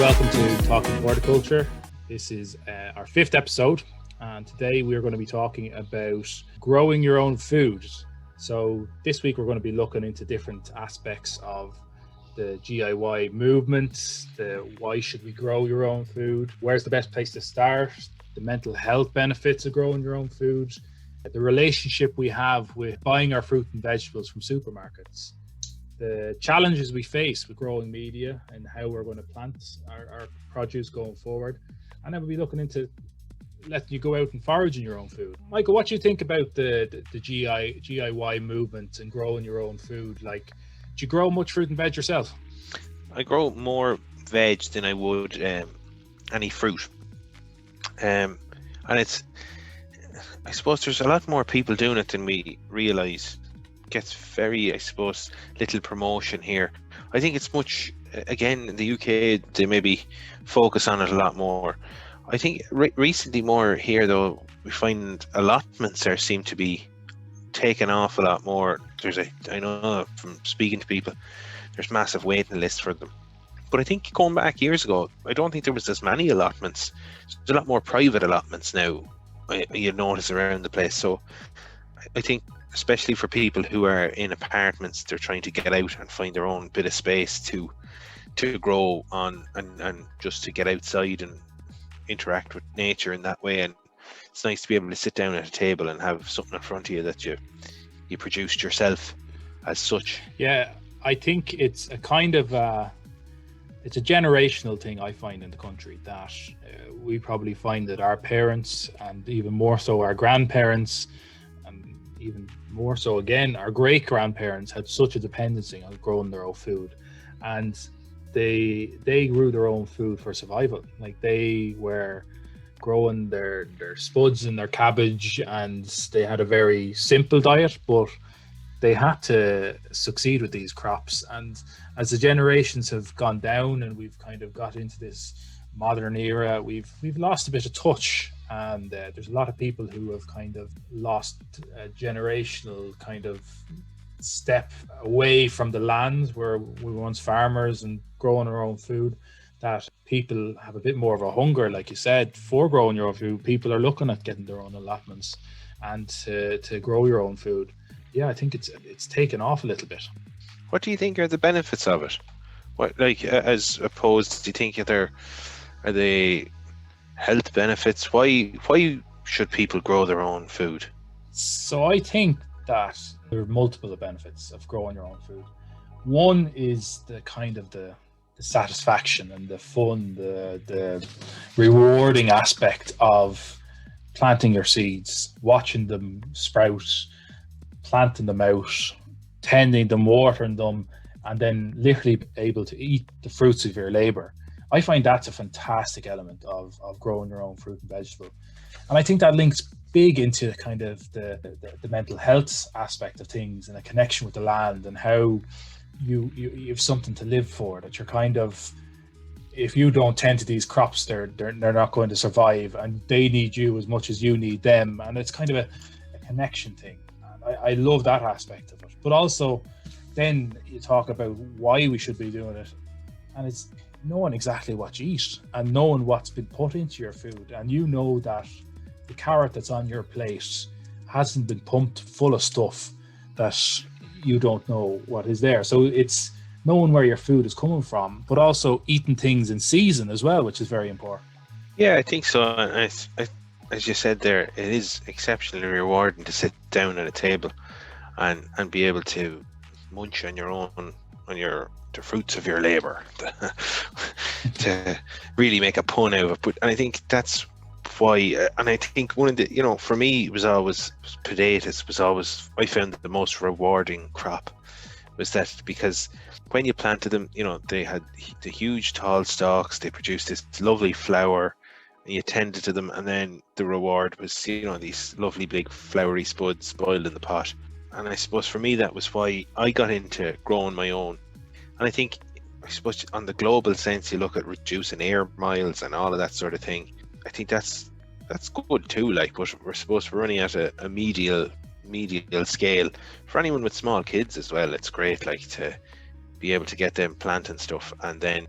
welcome to Talking Horticulture. This is our fifth episode, and today we are going to be talking about growing your own food. So this week we're going to be looking into different aspects of the DIY movement, the why should we grow your own food, where's the best place to start, the mental health benefits of growing your own food, the relationship we have with buying our fruit and vegetables from supermarkets, the challenges we face with growing media and how we're going to plant our produce going forward. And then we'll be looking into letting you go out and forage in your own food. Michael, what do you think about the DIY movement and growing your own food? Like, do you grow much fruit and veg yourself? I grow more veg than I would any fruit. And it's, I suppose there's a lot more people doing it than we realise. Gets very, I suppose, little promotion here. I think it's much, again, in the UK, they maybe focus on it a lot more. I think recently more here, though, we find allotments seem to be taken off a lot more. I know from speaking to people, there's massive waiting lists for them. But I think going back years ago, I don't think there was as many allotments. There's a lot more private allotments now, you notice around the place. So I think, especially for people who are in apartments, they're trying to get out and find their own bit of space to grow on and just to get outside and interact with nature in that way. And it's nice to be able to sit down at a table and have something in front of you that you produced yourself as such. Yeah, I think it's a kind of it's a generational thing, I find, in the country, that we probably find that our parents, and even more so our grandparents, and even more so again our great grandparents, had such a dependency on growing their own food, and they grew their own food for survival. Like, they were growing their spuds and their cabbage, and they had a very simple diet, but they had to succeed with these crops. And as the generations have gone down and we've kind of got into this modern era, we've lost a bit of touch. And there's a lot of people who have kind of lost a generational kind of step away from the land where we were once farmers and growing our own food, that people have a bit more of a hunger, like you said, for growing your own food. People are looking at getting their own allotments and to grow your own food. Yeah, I think it's taken off a little bit. What do you think are the benefits of it? What, like, as opposed, do you think are they health benefits? Why should people grow their own food? So I think that there are multiple benefits of growing your own food. One is the kind of the satisfaction and the fun, the rewarding aspect of planting your seeds, watching them sprout, planting them out, tending them, watering them, and then literally able to eat the fruits of your labor. I find that's a fantastic element of growing your own fruit and vegetable. And I think that links big into kind of the mental health aspect of things, and a connection with the land, and how you have something to live for, that you're kind of, if you don't tend to these crops, they're not going to survive, and they need you as much as you need them. And it's kind of a connection thing. I love that aspect of it. But also then you talk about why we should be doing it, and it's knowing exactly what you eat and knowing what's been put into your food. And you know that the carrot that's on your plate hasn't been pumped full of stuff that you don't know what is there. So it's knowing where your food is coming from, but also eating things in season as well, which is very important. Yeah, I think so. And as you said there, it is exceptionally rewarding to sit down at a table and be able to munch on your own, the fruits of your labor, to really make a pun out of it. And I think that's why, and I think one of the, for me, it was always potatoes was always, I found the most rewarding crop, was that, because when you planted them, they had the huge tall stalks, they produced this lovely flower, and you tended to them, and then the reward was, these lovely big flowery spuds boiled in the pot. And I suppose for me, that was why I got into growing my own. And I suppose on the global sense, you look at reducing air miles and all of that sort of thing. I think that's good too, but we're supposed to be running at a medial scale. For anyone with small kids as well, it's great, to be able to get them planting stuff, and then,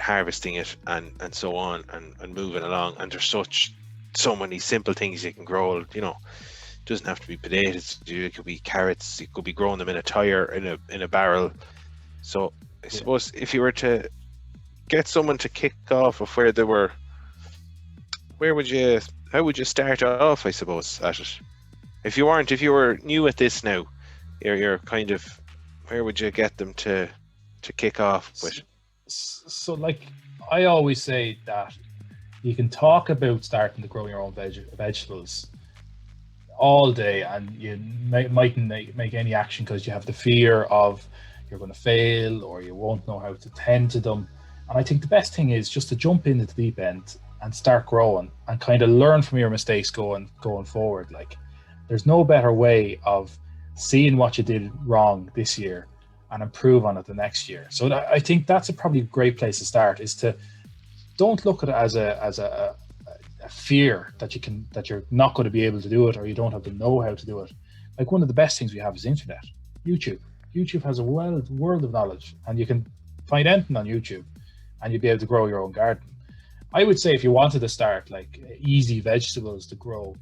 harvesting it and so on and moving along. And there's so many simple things you can grow. You know, it doesn't have to be potatoes. It could be carrots. You could be growing them in a tire, in a barrel. So I suppose if you were to get someone to kick off of where they were, how would you start off, I suppose, at it? If you were new at this now, you're kind of, where would you get them to kick off with? So like I always say that you can talk about starting to grow your own vegetables all day, and you mightn't make any action because you have the fear of you're going to fail or you won't know how to tend to them. And I think the best thing is just to jump into the deep end and start growing and kind of learn from your mistakes going forward. Like, there's no better way of seeing what you did wrong this year and improve on it the next year. So I think that's probably a great place to start, is to don't look at it as a fear that you're not going to be able to do it or you don't have the know-how to do it. Like, one of the best things we have is internet. YouTube has a world of knowledge, and you can find anything on YouTube and you'll be able to grow your own garden. I would say if you wanted to start like easy vegetables to grow,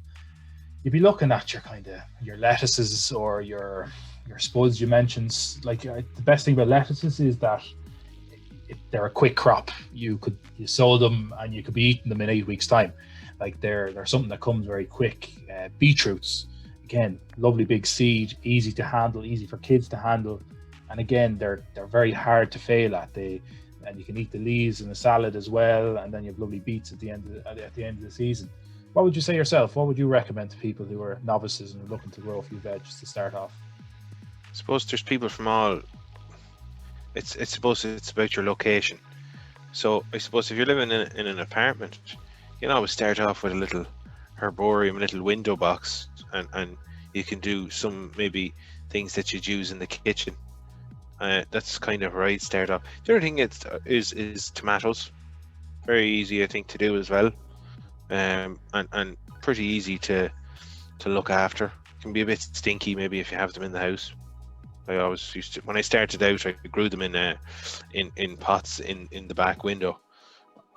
you'd be looking at your lettuces or your spuds you mentioned. Like, the best thing about lettuces is that they're a quick crop. You sow them and you could be eating them in 8 weeks' time. Like, they're something that comes very quick. Beetroots, again, lovely big seed, easy to handle, easy for kids to handle, and again, they're very hard to fail at. And you can eat the leaves in a salad as well, and then you have lovely beets at the end of the season. What would you say yourself? What would you recommend to people who are novices and are looking to grow a few veggies to start off? I suppose there's people from all. It's about your location. So I suppose if you're living in an apartment, you can always start off with a little herbarium, a little window box, and you can do some maybe things that you'd use in the kitchen. That's kind of where I'd start off. The other thing is tomatoes. Very easy, I think, to do as well, and pretty easy to look after. Can be a bit stinky maybe if you have them in the house. I always used to, when I started out, I grew them in pots in the back window,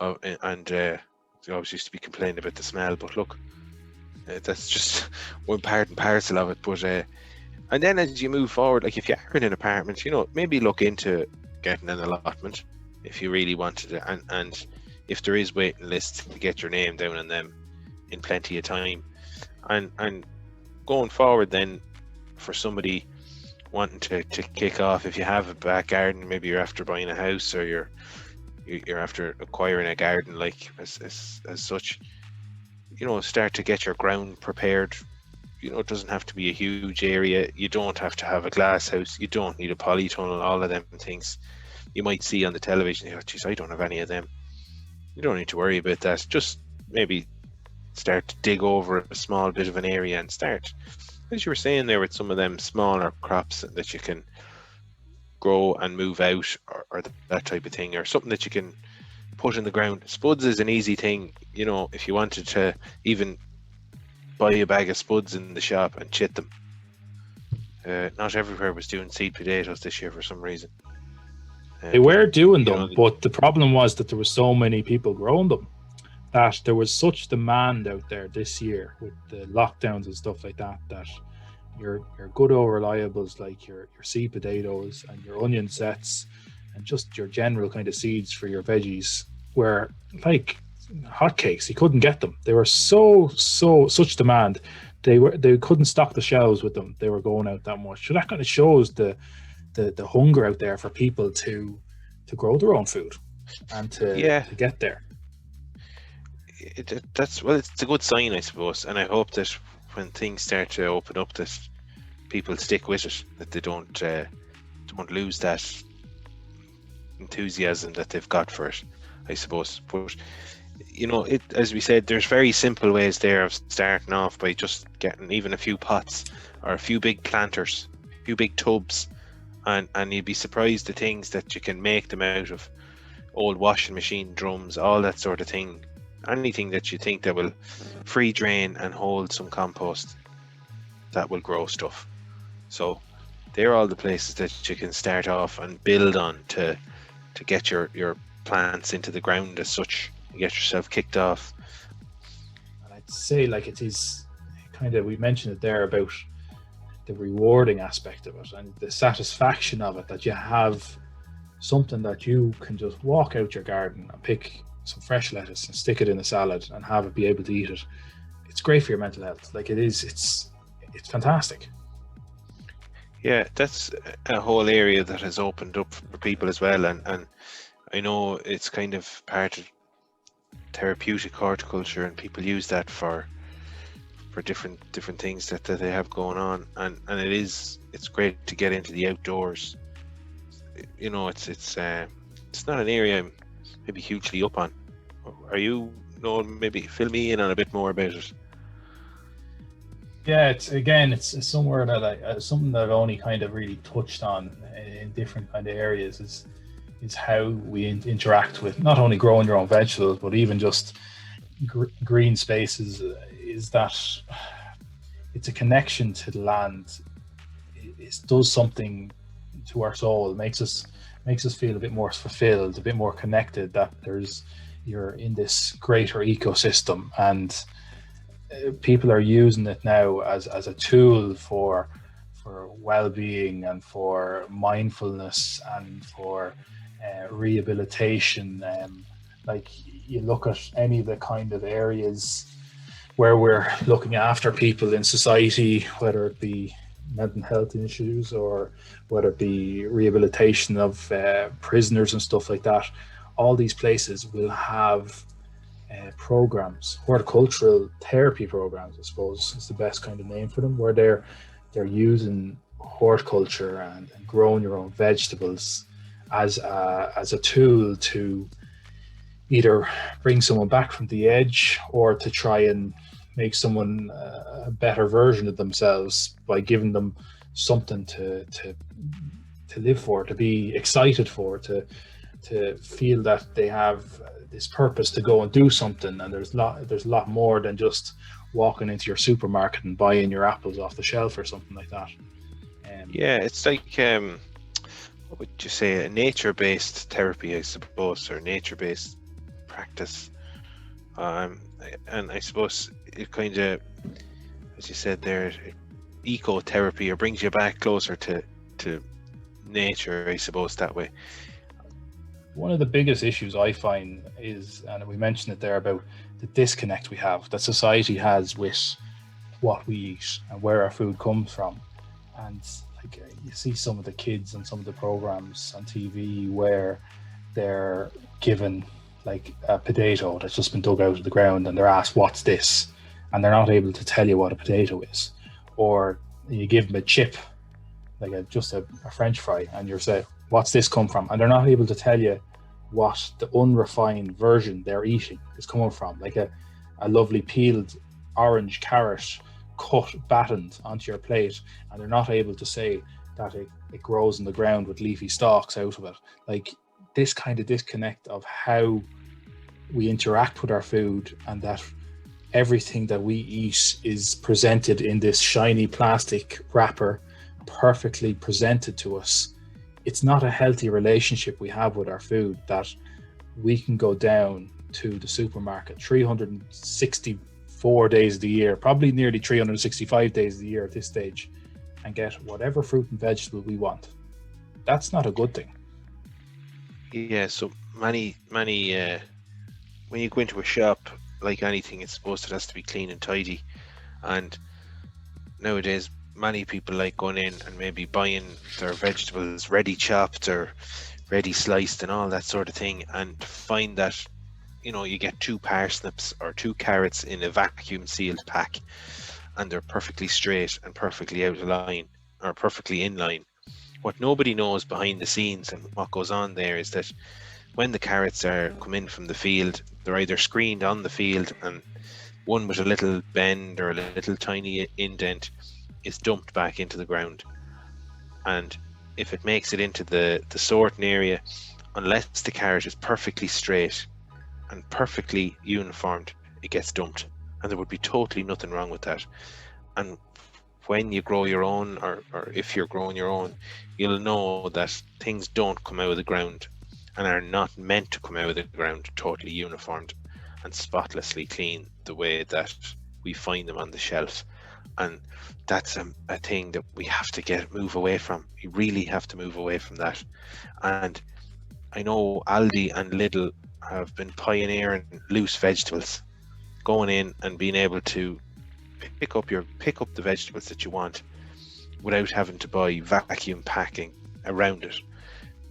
and I always used to be complaining about the smell. But look, that's just one part and parcel of it. But and then as you move forward, like if you are in an apartment, maybe look into getting an allotment if you really wanted it, and if there is waiting lists, to get your name down on them in plenty of time, and going forward then, for somebody wanting to kick off, if you have a back garden, maybe you're after buying a house or you're after acquiring a garden, like as such, start to get your ground prepared. It doesn't have to be a huge area. You don't have to have a glass house. You don't need a polytunnel, all of them things you might see on the television. Geez, I don't have any of them. You don't need to worry about that. Just maybe start to dig over a small bit of an area and start, as you were saying there, with some of them smaller crops that you can grow and move out, or that type of thing, or something that you can put in the ground. Spuds is an easy thing. If you wanted to even buy a bag of spuds in the shop and chit them. Not everywhere was doing seed potatoes this year for some reason. They were doing them, but the problem was that there were so many people growing them that there was such demand out there this year with the lockdowns and stuff like that, that your good old reliables like your seed potatoes and your onion sets and just your general kind of seeds for your veggies were like hotcakes. You couldn't get them. They were such demand. They couldn't stock the shelves with them. They were going out that much. So that kind of shows the hunger out there for people to grow their own food and to get there. It's a good sign, I suppose, and I hope that when things start to open up, that people stick with it, that they don't lose that enthusiasm that they've got for it, I suppose. But as we said, there's very simple ways there of starting off by just getting even a few pots or a few big planters, a few big tubs, and you'd be surprised the things that you can make them out of. Old washing machine drums, all that sort of thing. Anything that you think that will free drain and hold some compost, that will grow stuff. So they're all the places that you can start off and build on to get your plants into the ground as such. You get yourself kicked off. And I'd say like it is kind of, we mentioned it there about the rewarding aspect of it and the satisfaction of it, that you have something that you can just walk out your garden and pick some fresh lettuce and stick it in a salad and have it, be able to eat it. It's great for your mental health. Like it's fantastic. Yeah, that's a whole area that has opened up for people as well, and I know it's kind of part of therapeutic horticulture, and people use that for different things that they have going on, and it's great to get into the outdoors. You know, it's not an area I'm maybe hugely up on. Are you? No, maybe fill me in on a bit more about it. Yeah, it's somewhere that something that I've only kind of really touched on in different kind of areas is how we interact with not only growing your own vegetables, but even just green spaces. Is that it's a connection to the land. It does something to our soul. It makes us feel a bit more fulfilled, a bit more connected, that you're in this greater ecosystem, and people are using it now as a tool for well-being and for mindfulness and for rehabilitation. Like you look at any of the kind of areas where we're looking after people in society, whether it be mental health issues or whether it be rehabilitation of prisoners and stuff like that, all these places will have programs, horticultural therapy programs, I suppose is the best kind of name for them, where they're using horticulture and growing your own vegetables as a tool to either bring someone back from the edge or to try and make someone a better version of themselves by giving them something to live for, to be excited for, to feel that they have this purpose to go and do something. And there's a lot more than just walking into your supermarket and buying your apples off the shelf or something like that. Yeah, it's like what would you say, a nature-based therapy, I suppose, or nature-based practice. And I suppose it kind of, as you said there, ecotherapy, or brings you back closer to nature, I suppose, that way. One of the biggest issues I find is, and we mentioned it there, about the disconnect we have, that society has with what we eat and where our food comes from. And like you see some of the kids and some of the programs on TV where they're given like a potato that's just been dug out of the ground and they're asked, what's this? And they're not able to tell you what a potato is. Or you give them a chip, like just a French fry, and you're saying, what's this come from? And they're not able to tell you what the unrefined version they're eating is coming from, like a lovely peeled orange carrot cut, battened onto your plate, and they're not able to say that it grows in the ground with leafy stalks out of it. Like this kind of disconnect of how we interact with our food, and that everything that we eat is presented in this shiny plastic wrapper, perfectly presented to us. It's not a healthy relationship we have with our food, that we can go down to the supermarket 364 days of the year, probably nearly 365 days of the year at this stage, and get whatever fruit and vegetable we want. That's not a good thing. Yeah, so many when you go into a shop, like anything, it's supposed it has to be clean and tidy, and nowadays many people like going in and maybe buying their vegetables ready chopped or ready sliced and all that sort of thing, and find that, you know, you get 2 parsnips or 2 carrots in a vacuum sealed pack, and they're perfectly straight and perfectly out of line, or perfectly in line. What nobody knows behind the scenes and what goes on there is that when the carrots are come in from the field, they're either screened on the field, and one with a little bend or a little tiny indent is dumped back into the ground. And if it makes it into the sorting area, unless the carrot is perfectly straight and perfectly uniformed, it gets dumped, and there would be totally nothing wrong with that. And when you grow your own, or if you're growing your own, you'll know that things don't come out of the ground and are not meant to come out of the ground totally uniformed and spotlessly clean the way that we find them on the shelf. And that's a thing that we have to move away from. We really have to move away from that. And I know Aldi and Lidl have been pioneering loose vegetables, going in and being able to pick up the vegetables that you want without having to buy vacuum packing around it.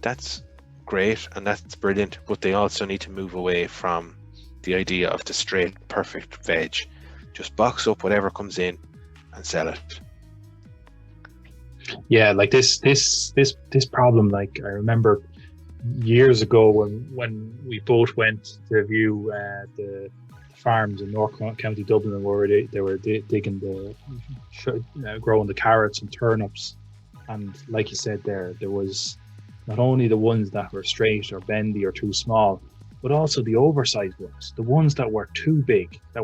That's great and that's brilliant, but they also need to move away from the idea of the straight perfect veg. Just box up whatever comes in and sell it. Yeah, like this problem. Like I remember years ago when we both went to view the farms in North County Dublin, where they were digging growing the carrots and turnips, and like you said, there was not only the ones that were straight or bendy or too small, but also the oversized ones, the ones that were too big, that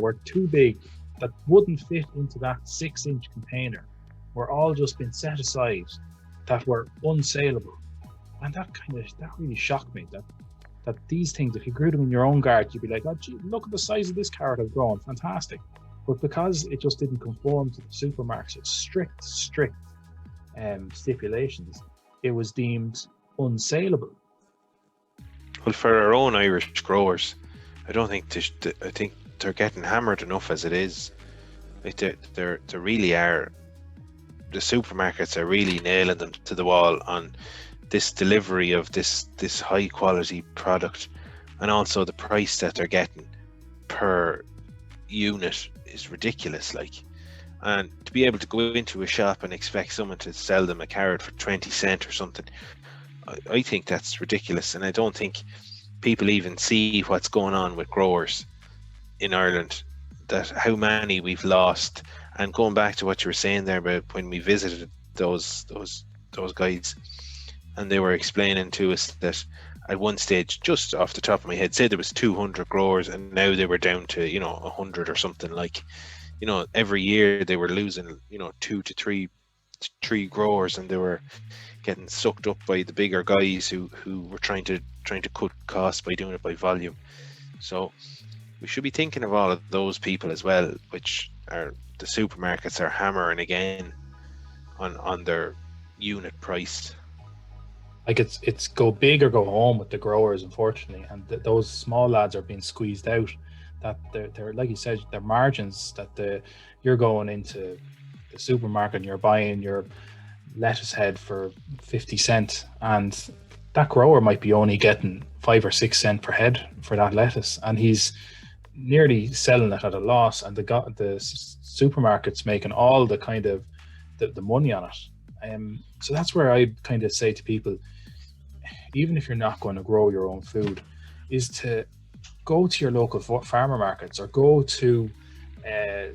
wouldn't fit into that 6-inch container, were all just been set aside, that were unsaleable. And that really shocked me, that these things, if you grew them in your own garden, you'd be like, oh gee, look at the size of this carrot I've grown, fantastic. But because it just didn't conform to the supermarket's strict stipulations, it was deemed unsaleable. Well, for our own Irish growers, I think they're getting hammered enough as it is. Like they really are. The supermarkets are really nailing them to the wall on this delivery of this high quality product, and also the price that they're getting per unit is ridiculous. Like, and to be able to go into a shop and expect someone to sell them a carrot for 20 cents or something, I think that's ridiculous. And I don't think people even see what's going on with growers in Ireland, that how many we've lost. And going back to what you were saying there about when we visited those guides, and they were explaining to us that at one stage, just off the top of my head, said there was 200 growers, and now they were down to 100 or something. Like, every year they were losing 2 to 3 growers, and they were getting sucked up by the bigger guys who were trying to cut costs by doing it by volume. So we should be thinking of all of those people as well, which are the supermarkets are hammering again on their unit price. Like it's go big or go home with the growers, unfortunately, and those small lads are being squeezed out. That they're like you said, their margins, that you're going into the supermarket and you're buying your lettuce head for 50 cents, and that grower might be only getting 5 or 6 cents per head for that lettuce, and he's nearly selling it at a loss, and the supermarket's making all the kind of the money on it. So that's where I kind of say to people, even if you're not going to grow your own food, is to go to your local farmer markets, or go to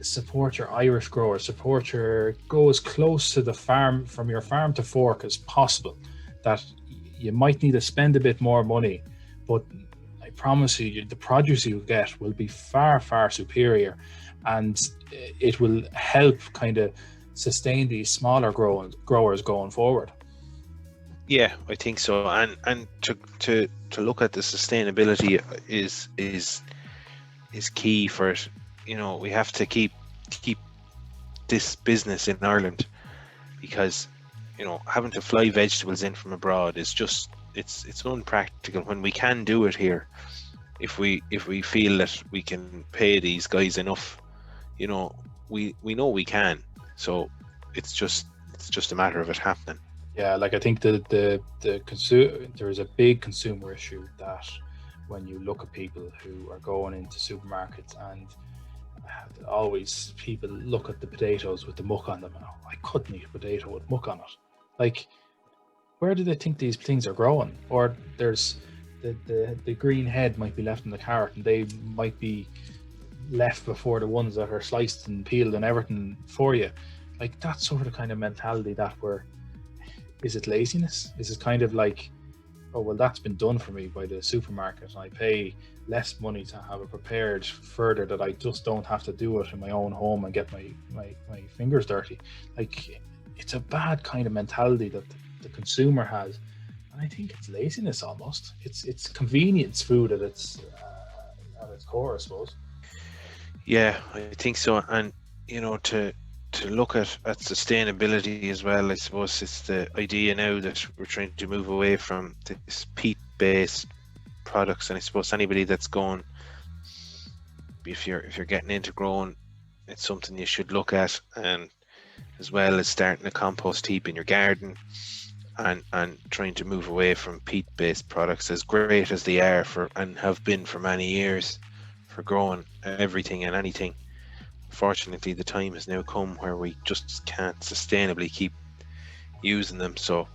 support your Irish growers, go as close to the farm, from your farm to fork, as possible. That you might need to spend a bit more money, but I promise you, the produce you get will be far, far superior, and it will help kind of sustain these smaller growers going forward. Yeah, I think so. And to look at the sustainability is key for it. We have to keep this business in Ireland, because having to fly vegetables in from abroad is just it's unpractical when we can do it here. If we feel that we can pay these guys enough, we know we can. So it's just a matter of it happening. Yeah, like I think there is a big consumer issue, that when you look at people who are going into supermarkets, and always people look at the potatoes with the muck on them. Oh, I couldn't eat a potato with muck on it. Like, where do they think these things are growing? Or there's the green head might be left in the carrot, and they might be left before the ones that are sliced and peeled and everything for you. Like, that sort of kind of mentality, is it laziness? Is it kind of like, oh well, that's been done for me by the supermarket, and I pay less money to have it prepared further, that I just don't have to do it in my own home and get my fingers dirty. Like, it's a bad kind of mentality that the consumer has, And I think it's laziness almost. It's convenience food at its core, I suppose. Yeah, I think so. And to look at sustainability as well, I suppose it's the idea now that we're trying to move away from this peat-based products. And I suppose anybody that's going, if you're getting into growing, it's something you should look at, and as well as starting a compost heap in your garden, and trying to move away from peat-based products, as great as they are for and have been for many years for growing everything and anything. Fortunately, the time has now come where we just can't sustainably keep using them. So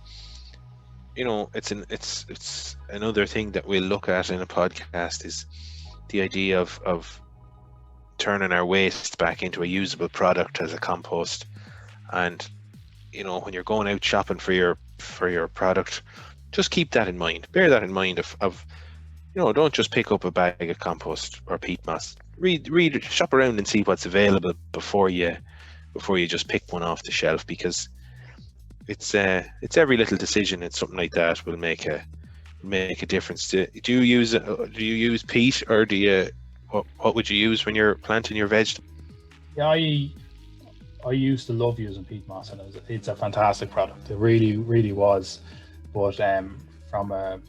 it's another thing that we'll look at in a podcast, is the idea of turning our waste back into a usable product as a compost. And when you're going out shopping for your product, just keep that in mind. Bear that in mind of don't just pick up a bag of compost or peat moss. Read, shop around and see what's available before you just pick one off the shelf, because it's every little decision and something like that will make a difference. Do you use peat, or what would you use when you're planting your vegetables? Yeah, I used to love using peat moss, and it's a fantastic product. It really, really was. But from a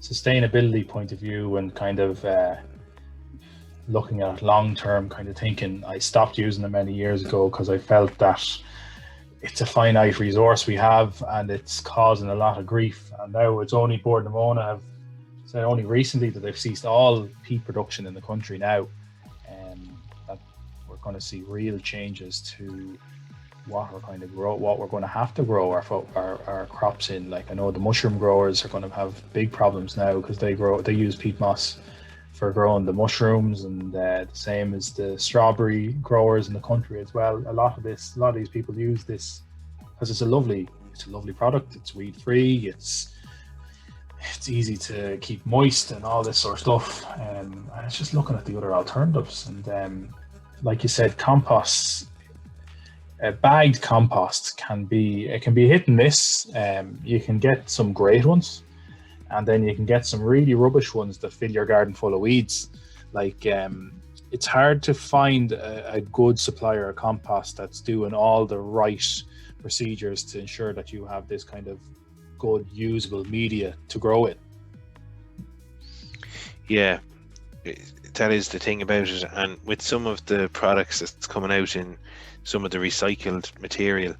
sustainability point of view and kind of looking at long-term kind of thinking, I stopped using them many years ago because I felt that it's a finite resource we have, and it's causing a lot of grief. And now it's only Bord na Móna have said only recently that they've ceased all peat production in the country now. That we're going to see real changes to what we're going to have to grow our crops in. Like, I know the mushroom growers are going to have big problems now because they use peat moss for growing the mushrooms, and the same as the strawberry growers in the country as well. A lot of these people use this because it's a lovely product. It's weed free. It's easy to keep moist and all this sort of stuff. And it's just looking at the other alternatives. And like you said, composts. Bagged compost can be hit and miss. You can get some great ones, and then you can get some really rubbish ones that fill your garden full of weeds. Like, it's hard to find a good supplier of compost that's doing all the right procedures to ensure that you have this kind of good usable media to grow it. Yeah, that is the thing about it. And with some of the products that's coming out in some of the recycled material,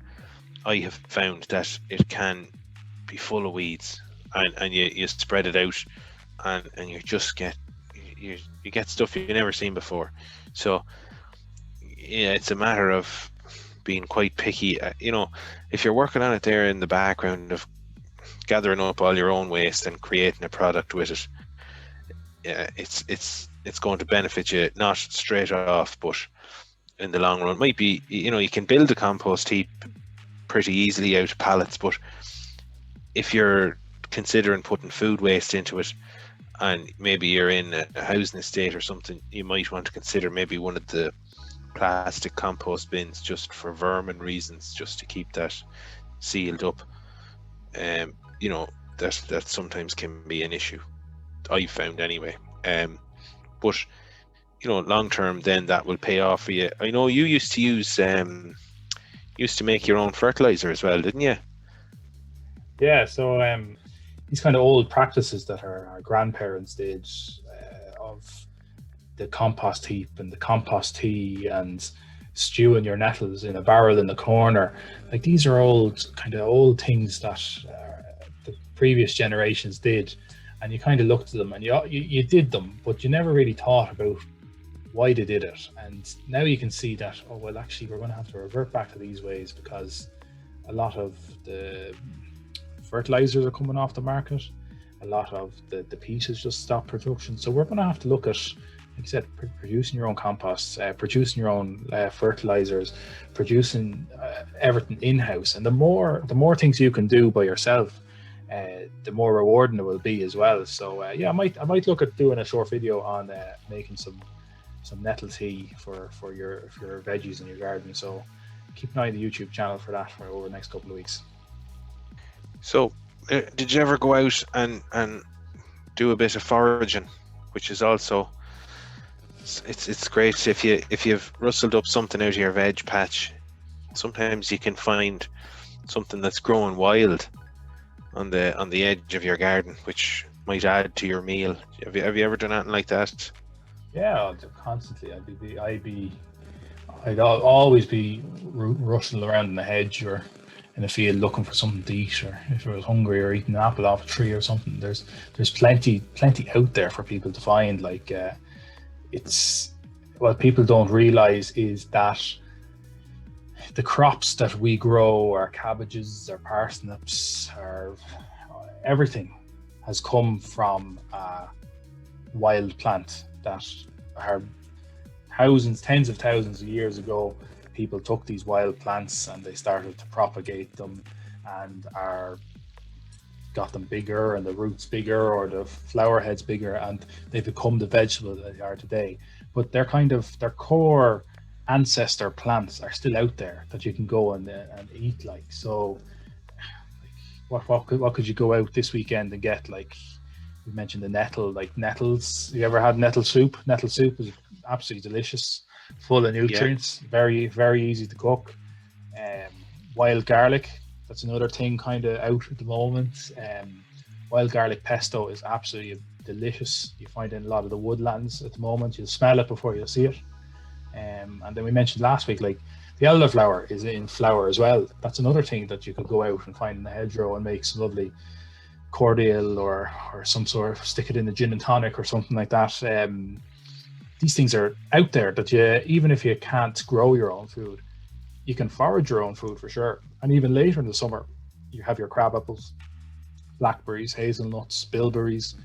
I have found that it can be full of weeds, and you spread it out, and you just get you get stuff you've never seen before. So yeah, it's a matter of being quite picky. If you're working on it there in the background of gathering up all your own waste and creating a product with it, it's going to benefit you, not straight off, but in the long run. It might be, you can build a compost heap pretty easily out of pallets, but if you're considering putting food waste into it, and maybe you're in a housing estate or something, you might want to consider maybe one of the plastic compost bins, just for vermin reasons, just to keep that sealed up. That sometimes can be an issue, I've found anyway. But long term, then that will pay off for you. I know you used to make your own fertilizer as well, didn't you? Yeah, so these kind of old practices that our grandparents did, of the compost heap and the compost tea and stewing your nettles in a barrel in the corner, like, these are old things that the previous generations did, and you kind of looked at them and you did them, but you never really thought about why they did it. And now you can see that, oh well, actually we're going to have to revert back to these ways because a lot of the fertilizers are coming off the market. A lot of the peat has just stopped production. So we're going to have to look at, like I said, producing your own composts, producing your own fertilizers, producing everything in-house. And the more things you can do by yourself, the more rewarding it will be as well. So I might look at doing a short video on making some nettle tea for your veggies in your garden. So keep an eye on the YouTube channel for that for over the next couple of weeks. So did you ever go out and do a bit of foraging, which is also it's great if you've rustled up something out of your veg patch. Sometimes you can find something that's growing wild on the edge of your garden, which might add to your meal. Have you ever done anything like that? Yeah, I'll do constantly. I'd always be rushing around in the hedge or in a field looking for something to eat, or if I was hungry, or eating an apple off a tree or something. There's plenty out there for people to find. Like it's what people don't realize is that the crops that we grow, our cabbages, our parsnips, our everything has come from a wild plant that are tens of thousands of years ago. People took these wild plants and they started to propagate them, and got them bigger, and the roots bigger, or the flower heads bigger, and they become the vegetable that they are today. But their core ancestor plants are still out there that you can go and eat. Like, so what could you go out this weekend and get? Like, you mentioned the nettle, like nettles. You ever had nettle soup? Nettle soup is absolutely delicious, full of nutrients, very, very easy to cook. Wild garlic, that's another thing kind of out at the moment. Wild garlic pesto is absolutely delicious. You find it in a lot of the woodlands at the moment. You'll smell it before you'll see it. And then we mentioned last week, like, the elderflower is in flower as well. That's another thing that you could go out and find in the hedgerow and make some lovely cordial or some sort of, stick it in a gin and tonic or something like that. These things are out there that you, even if you can't grow your own food, you can forage your own food for sure. And even later in the summer, you have your crab apples, blackberries, hazelnuts, bilberries.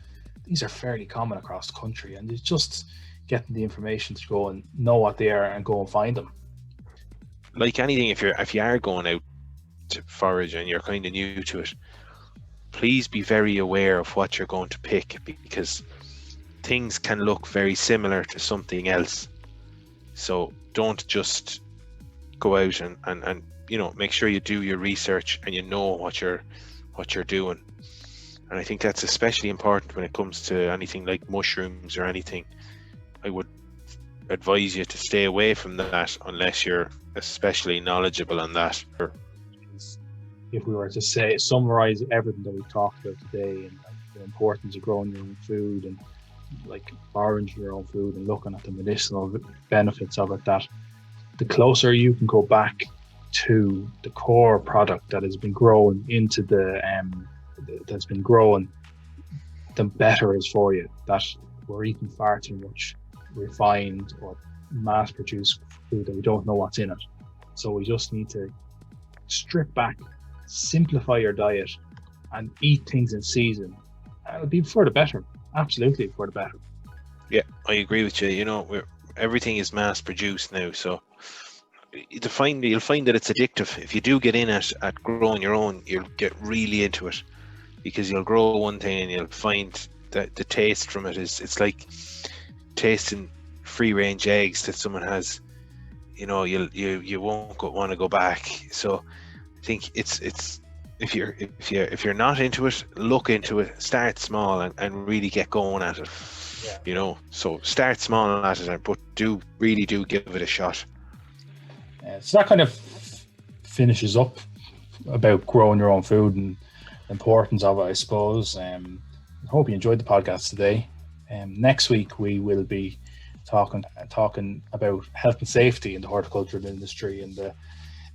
These are fairly common across the country, and it's just getting the information to go and know what they are and go and find them. Like anything, if you are going out to forage and you're kind of new to it, please be very aware of what you're going to pick, because things can look very similar to something else. So don't just go out and make sure you do your research and you know what you're doing. And I think that's especially important when it comes to anything like mushrooms or anything. I would advise you to stay away from that unless you're especially knowledgeable on that. If we were to summarize everything that we've talked about today, and like the importance of growing your own food, and like foraging your own food and looking at the medicinal benefits of it, that the closer you can go back to the core product that has been grown into that's been grown, the better it is for you. That we're eating far too much refined or mass-produced food that we don't know what's in it. So we just need to strip back, simplify your diet, and eat things in season. It'll be for the better. Absolutely for the better. Yeah, I agree with you. Everything is mass-produced now, so you'll find that it's addictive. If you do get in at growing your own, you'll get really into it, because you'll grow one thing and you'll find that the taste from it it's like tasting free-range eggs that someone has. You won't want to go back. So I think it's if you're not into it, look into it, start small and really get going at it. Yeah. So start small at it, but do give it a shot. So that kind of finishes up about growing your own food and the importance of it, I suppose. I hope you enjoyed the podcast today. Next week we will be talking about health and safety in the horticultural industry, and the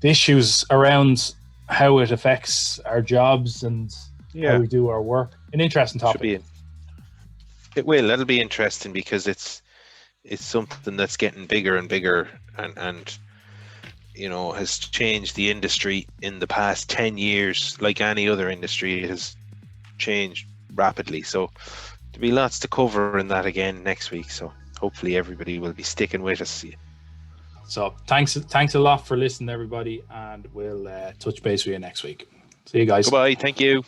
issues around how it affects our jobs and how we do our work. An interesting topic. It'll be interesting, because it's something that's getting bigger and bigger, and has changed the industry in the past 10 years. Like any other industry, it has changed rapidly. So there'll be lots to cover in that again next week. So hopefully everybody will be sticking with us. So thanks a lot for listening, everybody, and we'll touch base with you next week. See you guys. Goodbye. Thank you.